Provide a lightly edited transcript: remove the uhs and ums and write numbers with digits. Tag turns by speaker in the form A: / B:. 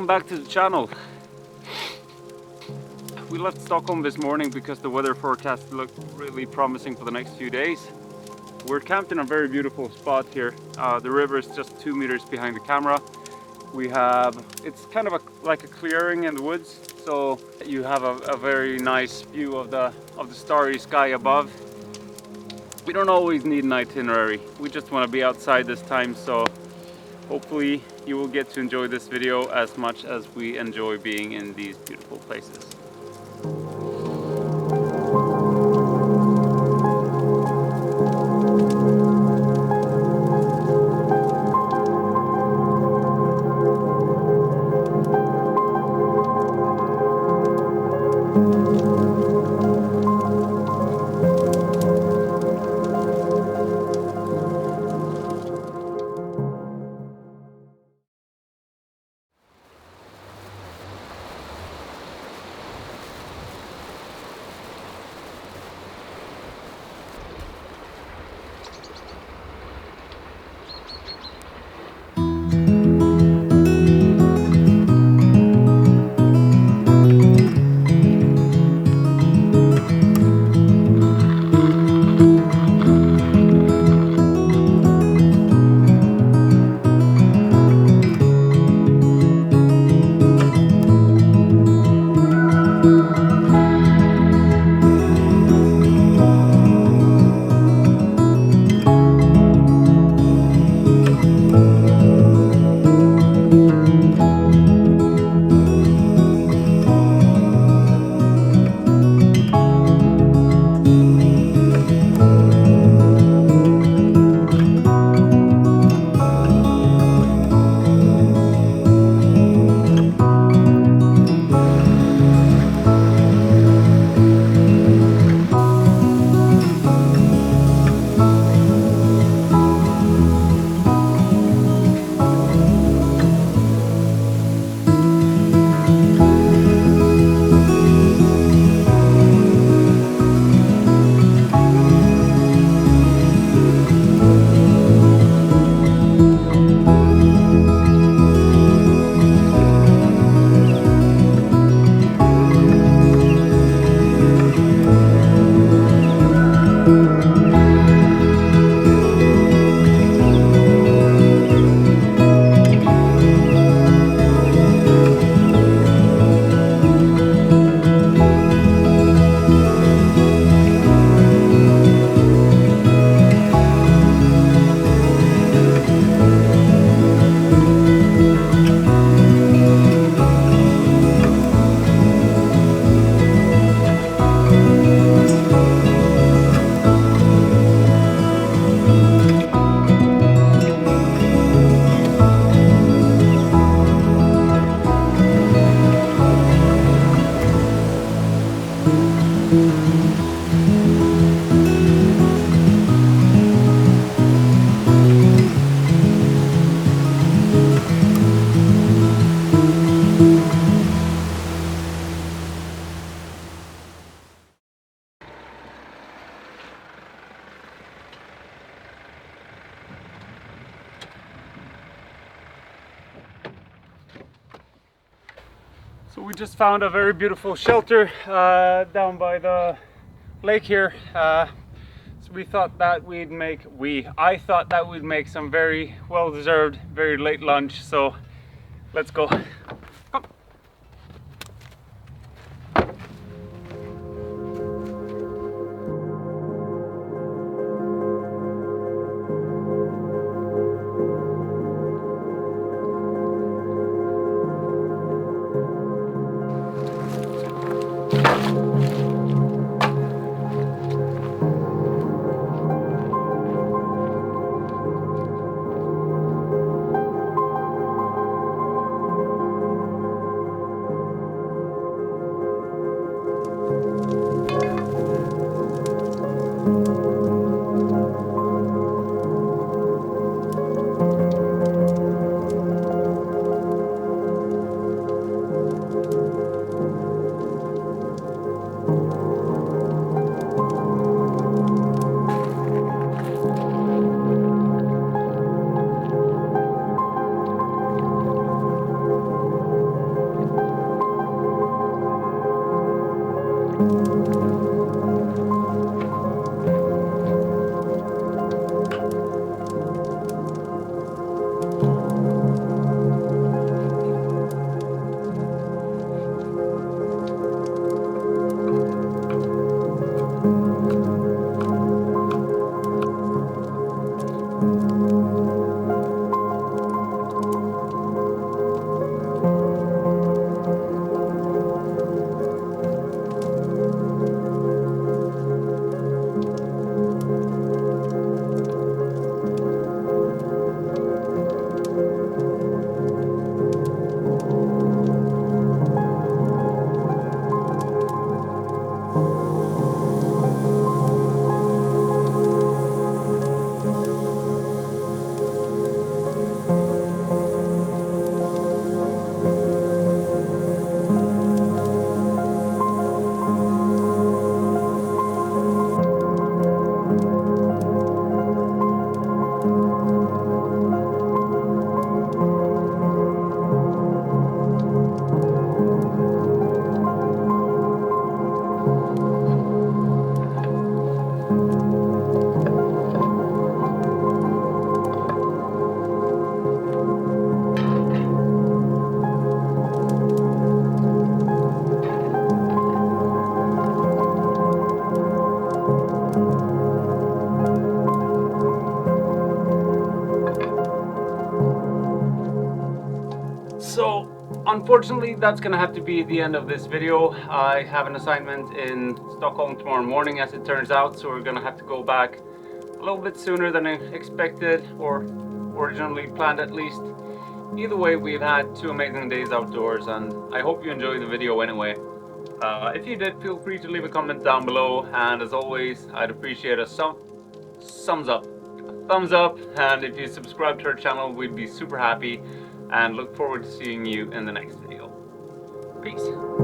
A: welcome back to the channel. We left Stockholm this morning because the weather forecast looked really promising for the next few days. We're camped in a very beautiful spot here. The river is just 2 meters behind the camera. It's kind of like a clearing in the woods, so you have a very nice view of the starry sky above. We don't always need an itinerary, we just want to be outside this time, so hopefully you will get to enjoy this video as much as we enjoy being in these beautiful places. So we just found a very beautiful shelter down by the lake here. So I thought that we'd make some very well-deserved, very late lunch. So let's go. Come. So unfortunately that's gonna have to be the end of this video. I have an assignment in Stockholm tomorrow morning, as it turns out, so we're gonna have to go back a little bit sooner than I expected, or originally planned at least. Either way, we've had 2 amazing days outdoors, and I hope you enjoyed the video anyway. If you did, feel free to leave a comment down below, and as always, I'd appreciate a thumbs up. And if you subscribe to our channel, we'd be super happy, and look forward to seeing you in the next video. Peace.